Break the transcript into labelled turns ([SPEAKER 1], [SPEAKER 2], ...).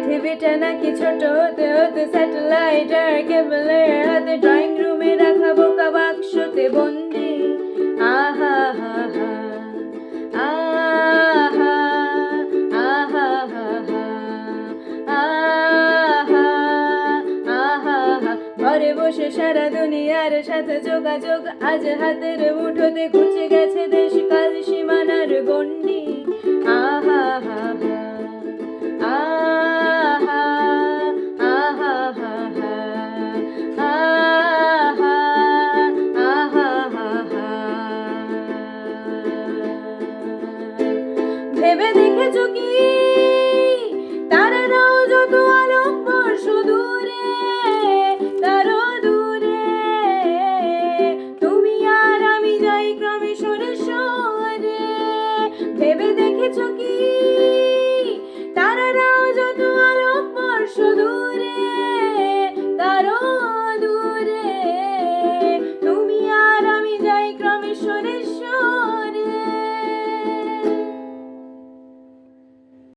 [SPEAKER 1] পৃথিবীটা নাকি ছোট হতে হতে স্যাটেলাইট আর কেবলের হাতে ড্রয়িং রুমে রাখা বোকা বাক্সতে বন্দি। আহা হা হা আহা আহা হা হা আহা আহা হা। ঘরে বসে সারা দুনিয়ার সাথে যোগাযোগ আজ হাতের মুঠোতে, ঘুচে গেছে দেশ কাল সীমানার গণ্ডি। আহা হা হা আহা আহা হা হা আহা আহা হা হা। ভেবে দেখেছো কি তারারাও যত আলোকবর্ষ সুদূরে, তারও দূরে তুমি আর আমি যাই ক্রমে সরে সরে। ভেবে